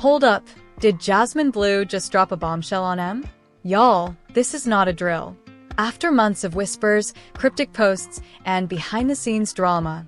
Hold up, did Jasmine Bleu just drop a bombshell on M? Y'all, this is not a drill. After months of whispers, cryptic posts, and behind-the-scenes drama,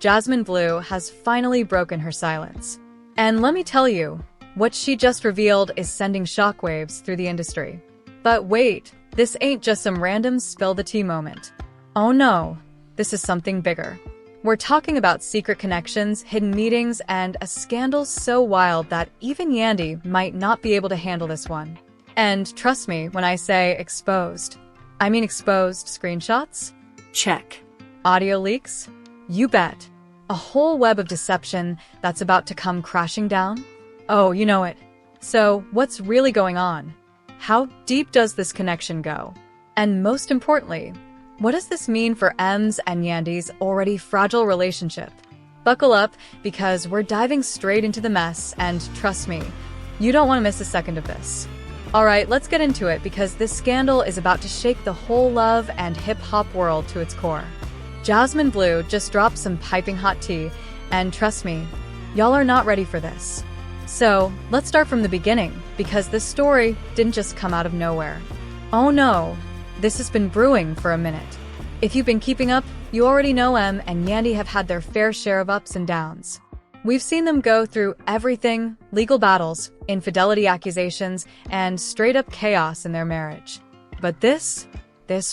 Jasmine Bleu has finally broken her silence. And let me tell you, what she just revealed is sending shockwaves through the industry. But wait, this ain't just some random spill-the-tea moment. Oh no, this is something bigger. We're talking about secret connections, hidden meetings, and a scandal so wild that even Yandy might not be able to handle this one. And trust me when I say exposed. I mean exposed screenshots? Check. Audio leaks? You bet. A whole web of deception that's about to come crashing down? Oh, you know it. So, what's really going on? How deep does this connection go? And most importantly, what does this mean for M's and Yandy's already fragile relationship? Buckle up, because we're diving straight into the mess, and trust me, you don't want to miss a second of this. Alright, let's get into it, because this scandal is about to shake the whole love and hip-hop world to its core. Jasmine Bleu just dropped some piping hot tea, and trust me, y'all are not ready for this. So, let's start from the beginning, because this story didn't just come out of nowhere. Oh no, this has been brewing for a minute. If you've been keeping up, you already know M and Yandy have had their fair share of ups and downs. We've seen them go through everything: legal battles, infidelity accusations, and straight-up chaos in their marriage. But this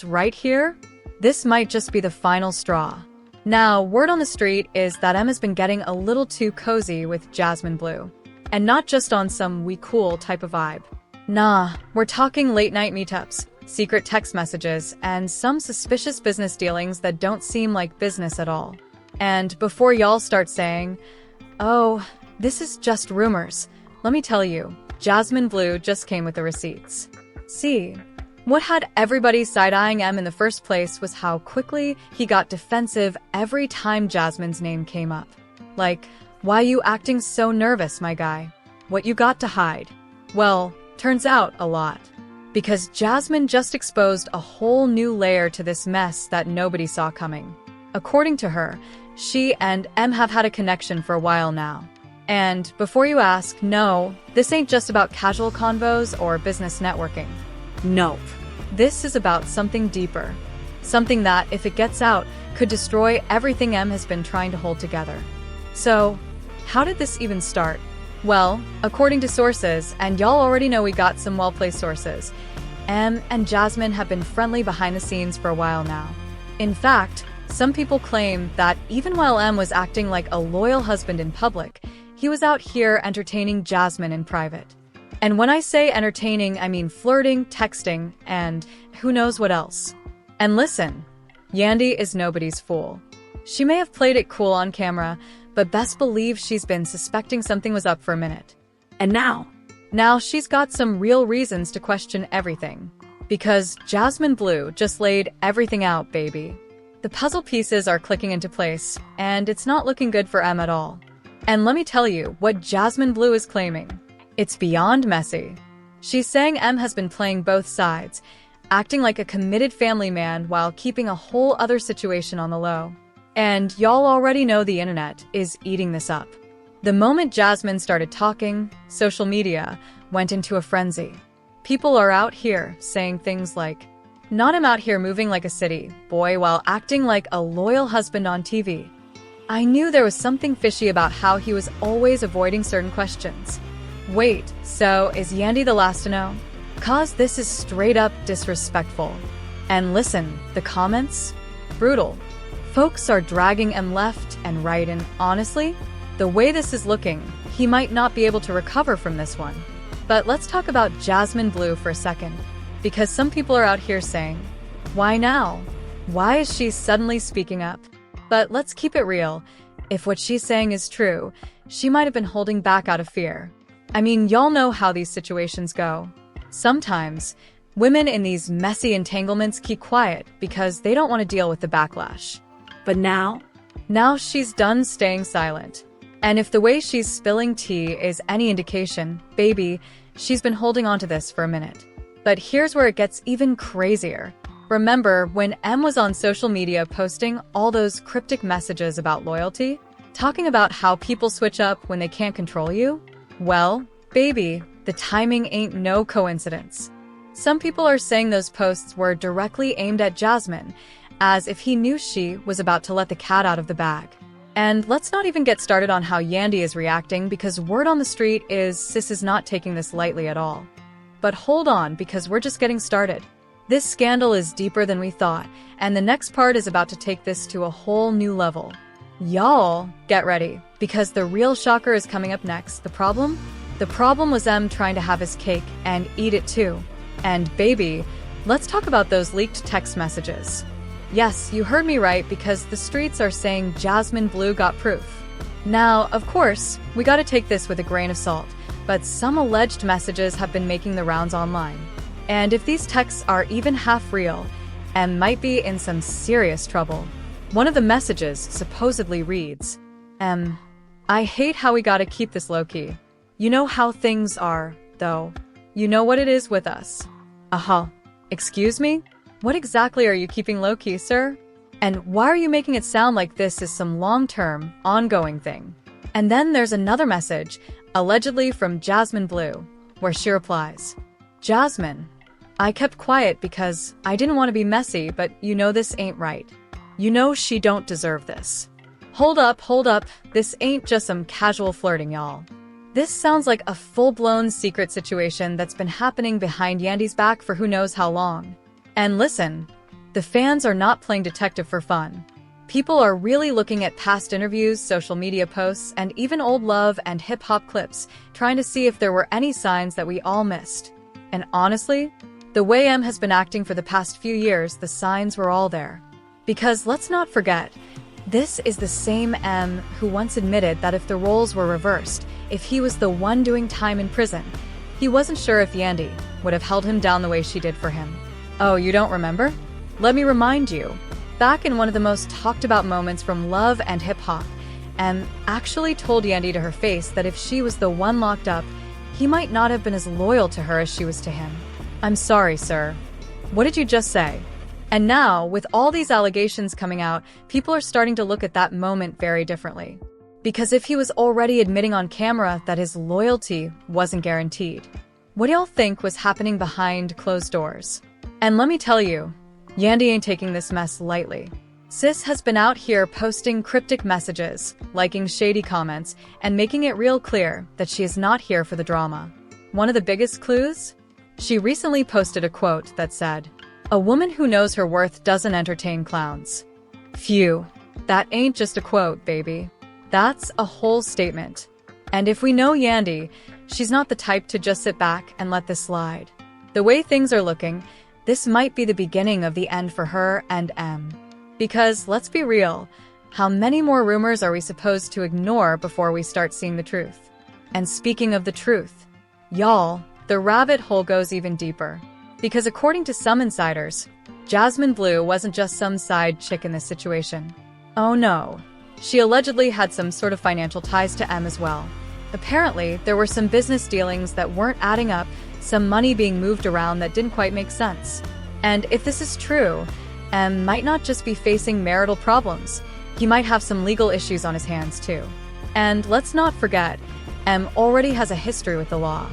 right here, this might just be the final straw. Now, word on the street is that M has been getting a little too cozy with Jasmine Bleu. And not just on some we cool type of vibe. Nah, we're talking late-night meetups, secret text messages, and some suspicious business dealings that don't seem like business at all. And before y'all start saying, oh, this is just rumors, let me tell you, Jasmine Bleu just came with the receipts. See, what had everybody side-eyeing M in the first place was how quickly he got defensive every time Jasmine's name came up. Like, why you acting so nervous, my guy? What you got to hide? Well, turns out a lot. Because Jasmine just exposed a whole new layer to this mess that nobody saw coming. According to her, she and M have had a connection for a while now. And before you ask, no, this ain't just about casual convos or business networking. Nope. This is about something deeper. Something that, if it gets out, could destroy everything M has been trying to hold together. So, how did this even start? Well, according to sources, and y'all already know we got some well-placed sources, M and Jasmine have been friendly behind the scenes for a while now. In fact, some people claim that even while M was acting like a loyal husband in public, he was out here entertaining Jasmine in private. And when I say entertaining, I mean flirting, texting, and who knows what else. And listen, Yandy is nobody's fool. She may have played it cool on camera, but best believe she's been suspecting something was up for a minute. And now she's got some real reasons to question everything. Because Jasmine Bleu just laid everything out, baby. The puzzle pieces are clicking into place, and it's not looking good for M at all. And let me tell you what Jasmine Bleu is claiming. It's beyond messy. She's saying M has been playing both sides, acting like a committed family man while keeping a whole other situation on the low. And y'all already know the internet is eating this up. The moment Jasmine started talking, social media went into a frenzy. People are out here saying things like, not him out here moving like a city boy while acting like a loyal husband on TV. I knew there was something fishy about how he was always avoiding certain questions. Wait, so is Yandy the last to know? 'Cause this is straight up disrespectful. And listen, the comments? Brutal. Folks are dragging M left and right, and honestly, the way this is looking, he might not be able to recover from this one. But let's talk about Jasmine Bleu for a second, because some people are out here saying, why now? Why is she suddenly speaking up? But let's keep it real. If what she's saying is true, she might have been holding back out of fear. I mean, y'all know how these situations go. Sometimes, women in these messy entanglements keep quiet because they don't want to deal with the backlash. But now she's done staying silent. And if the way she's spilling tea is any indication, baby, she's been holding on to this for a minute. But here's where it gets even crazier. Remember when M was on social media posting all those cryptic messages about loyalty? Talking about how people switch up when they can't control you? Well, baby, the timing ain't no coincidence. Some people are saying those posts were directly aimed at Jasmine, as if he knew she was about to let the cat out of the bag. And let's not even get started on how Yandy is reacting, because word on the street is sis is not taking this lightly at all. But hold on, because we're just getting started. This scandal is deeper than we thought, and the next part is about to take this to a whole new level. Y'all, get ready, because the real shocker is coming up next. The problem? The problem was M trying to have his cake and eat it too. And baby, let's talk about those leaked text messages. Yes, you heard me right, because the streets are saying Jasmine Bleu got proof. Now, of course, we gotta take this with a grain of salt, but some alleged messages have been making the rounds online. And if these texts are even half real, M might be in some serious trouble. One of the messages supposedly reads, I hate how we gotta keep this low-key. You know how things are, though. You know what it is with us. Excuse me? What exactly are you keeping low-key, sir? And why are you making it sound like this is some long-term, ongoing thing? And then there's another message, allegedly from Jasmine Bleu, where she replies, Jasmine, I kept quiet because I didn't want to be messy, but you know this ain't right. You know she don't deserve this. Hold up, this ain't just some casual flirting, y'all. This sounds like a full-blown secret situation that's been happening behind Yandy's back for who knows how long. And listen, the fans are not playing detective for fun. People are really looking at past interviews, social media posts, and even old love and hip-hop clips, trying to see if there were any signs that we all missed. And honestly, the way M has been acting for the past few years, the signs were all there. Because let's not forget, this is the same M who once admitted that if the roles were reversed, if he was the one doing time in prison, he wasn't sure if Yandy would have held him down the way she did for him. Oh, you don't remember? Let me remind you. Back in one of the most talked about moments from Love and Hip Hop, M actually told Yandy to her face that if she was the one locked up, he might not have been as loyal to her as she was to him. I'm sorry, sir. What did you just say? And now, with all these allegations coming out, people are starting to look at that moment very differently. Because if he was already admitting on camera that his loyalty wasn't guaranteed, what do y'all think was happening behind closed doors? And let me tell you, Yandy ain't taking this mess lightly. Sis has been out here posting cryptic messages, liking shady comments, and making it real clear that she is not here for the drama. One of the biggest clues? She recently posted a quote that said, "A woman who knows her worth doesn't entertain clowns." Phew, that ain't just a quote, baby. That's a whole statement. And if we know Yandy, she's not the type to just sit back and let this slide. The way things are looking, this might be the beginning of the end for her and M. Because, let's be real, how many more rumors are we supposed to ignore before we start seeing the truth? And speaking of the truth, y'all, the rabbit hole goes even deeper. Because according to some insiders, Jasmine Bleu wasn't just some side chick in this situation. Oh no. She allegedly had some sort of financial ties to M as well. Apparently, there were some business dealings that weren't adding up, some money being moved around that didn't quite make sense. And if this is true, M might not just be facing marital problems. He might have some legal issues on his hands too. And let's not forget, M already has a history with the law.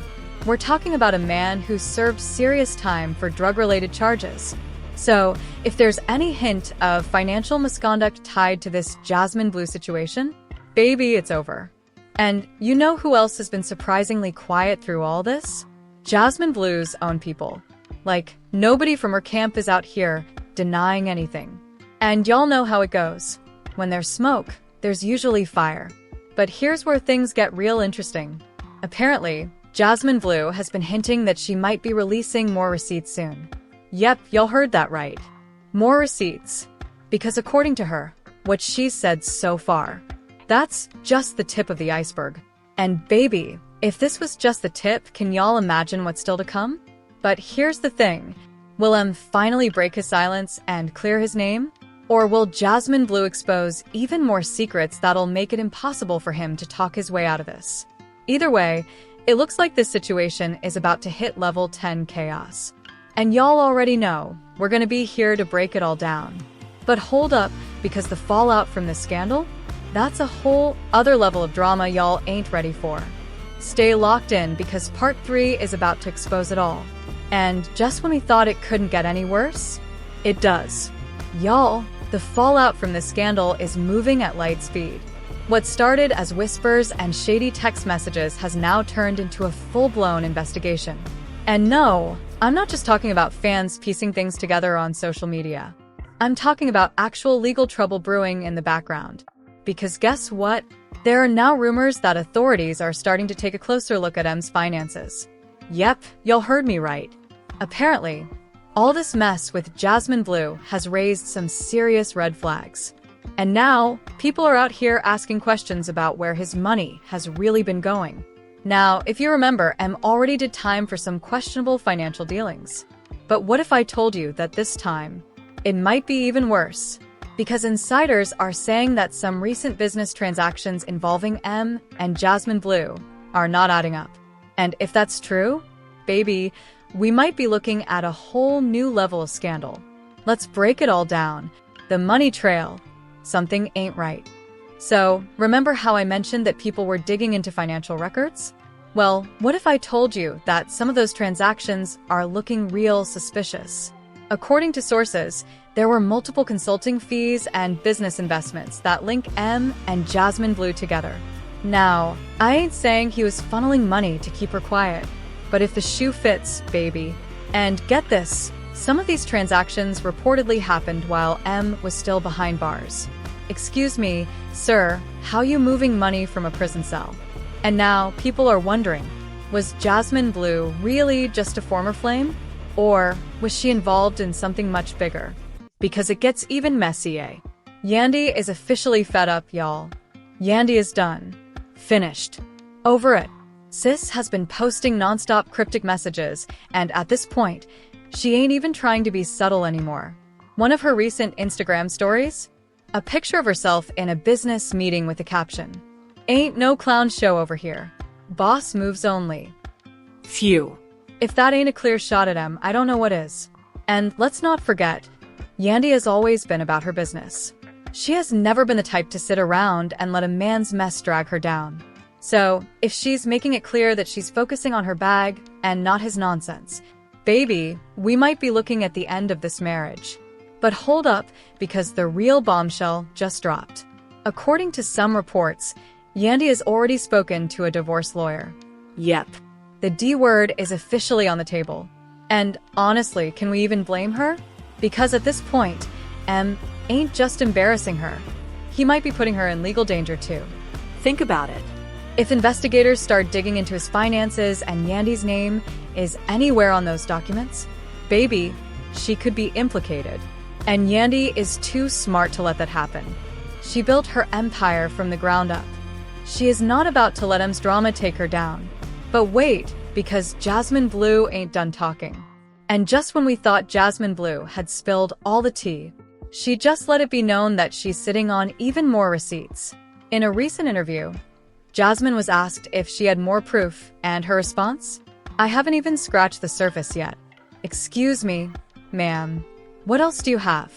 We're talking about a man who served serious time for drug-related charges. So, if there's any hint of financial misconduct tied to this Jasmine Bleu situation, baby, it's over. And you know who else has been surprisingly quiet through all this? Jasmine Bleu's own people. Like, nobody from her camp is out here denying anything. And y'all know how it goes. When there's smoke, there's usually fire. But here's where things get real interesting. Apparently, Jasmine Bleu has been hinting that she might be releasing more receipts soon. Yep, y'all heard that right. More receipts. Because according to her, what she's said so far, that's just the tip of the iceberg. And baby, if this was just the tip, can y'all imagine what's still to come? But here's the thing. Will M finally break his silence and clear his name? Or will Jasmine Bleu expose even more secrets that'll make it impossible for him to talk his way out of this? Either way, it looks like this situation is about to hit level 10 chaos. And y'all already know, we're gonna be here to break it all down. But hold up, because the fallout from this scandal? That's a whole other level of drama y'all ain't ready for. Stay locked in because part 3 is about to expose it all. And just when we thought it couldn't get any worse, it does. Y'all, the fallout from this scandal is moving at light speed. What started as whispers and shady text messages has now turned into a full-blown investigation. And no, I'm not just talking about fans piecing things together on social media. I'm talking about actual legal trouble brewing in the background. Because guess what? There are now rumors that authorities are starting to take a closer look at M's finances. Yep, y'all heard me right. Apparently, all this mess with Jasmine Bleu has raised some serious red flags. And now, people are out here asking questions about where his money has really been going. Now, if you remember, M already did time for some questionable financial dealings. But what if I told you that this time, it might be even worse? Because insiders are saying that some recent business transactions involving M and Jasmine Bleu are not adding up. And if that's true, baby, we might be looking at a whole new level of scandal. Let's break it all down. The money trail. Something ain't right. So, remember how I mentioned that people were digging into financial records? Well, what if I told you that some of those transactions are looking real suspicious? According to sources, there were multiple consulting fees and business investments that link M and Jasmine Bleu together. Now, I ain't saying he was funneling money to keep her quiet, but if the shoe fits, baby. And get this, some of these transactions reportedly happened while M was still behind bars. Excuse me, sir, how you moving money from a prison cell? And now people are wondering, was Jasmine Bleu really just a former flame? Or was she involved in something much bigger? Because it gets even messier. Yandy is officially fed up, y'all. Yandy is done. Finished. Over it. Sis has been posting nonstop cryptic messages, and at this point, she ain't even trying to be subtle anymore. One of her recent Instagram stories? A picture of herself in a business meeting with a caption. Ain't no clown show over here. Boss moves only. Phew. If that ain't a clear shot at him, I don't know what is. And let's not forget, Yandy has always been about her business. She has never been the type to sit around and let a man's mess drag her down. So, if she's making it clear that she's focusing on her bag and not his nonsense, baby, we might be looking at the end of this marriage. But hold up, because the real bombshell just dropped. According to some reports, Yandy has already spoken to a divorce lawyer. Yep. The D word is officially on the table. And honestly, can we even blame her? Because at this point, M ain't just embarrassing her. He might be putting her in legal danger too. Think about it. If investigators start digging into his finances and Yandy's name is anywhere on those documents, baby, she could be implicated. And Yandy is too smart to let that happen. She built her empire from the ground up. She is not about to let M's drama take her down. But wait, because Jasmine Bleu ain't done talking. And just when we thought Jasmine Bleu had spilled all the tea, she just let it be known that she's sitting on even more receipts. In a recent interview, Jasmine was asked if she had more proof, and her response? I haven't even scratched the surface yet. Excuse me, ma'am. What else do you have?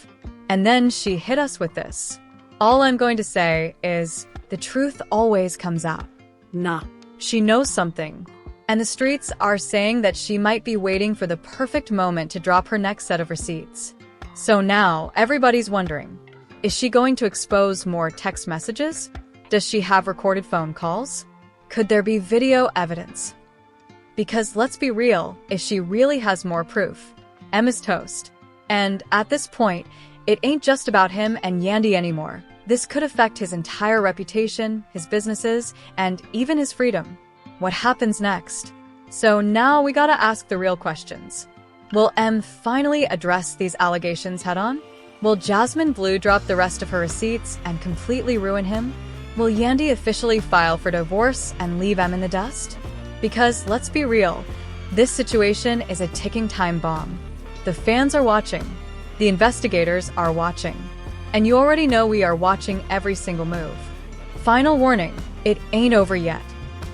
And then she hit us with this. All I'm going to say is, the truth always comes out. Nah. She knows something. And the streets are saying that she might be waiting for the perfect moment to drop her next set of receipts. So now, everybody's wondering, is she going to expose more text messages? Does she have recorded phone calls? Could there be video evidence? Because let's be real, if she really has more proof, M is toast. And at this point, it ain't just about him and Yandy anymore. This could affect his entire reputation, his businesses, and even his freedom. What happens next? So now we gotta ask the real questions. Will M finally address these allegations head-on? Will Jasmine Bleu drop the rest of her receipts and completely ruin him? Will Yandy officially file for divorce and leave M in the dust? Because let's be real, this situation is a ticking time bomb. The fans are watching. The investigators are watching. And you already know we are watching every single move. Final warning, it ain't over yet.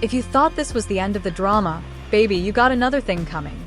If you thought this was the end of the drama, baby, you got another thing coming.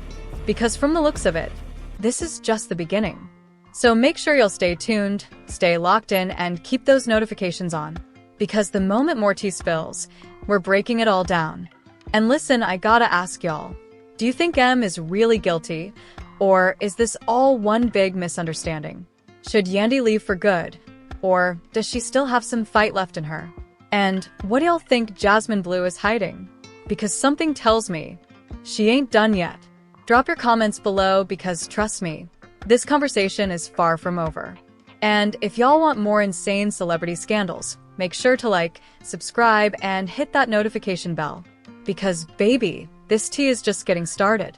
Because from the looks of it, this is just the beginning. So make sure you'll stay tuned, stay locked in, and keep those notifications on. Because the moment more tea spills, we're breaking it all down. And listen, I gotta ask y'all, do you think M is really guilty? Or is this all one big misunderstanding? Should Yandy leave for good? Or does she still have some fight left in her? And what do y'all think Jasmine Bleu is hiding? Because something tells me she ain't done yet. Drop your comments below because trust me, this conversation is far from over. And if y'all want more insane celebrity scandals, make sure to like, subscribe, and hit that notification bell. Because baby, this tea is just getting started.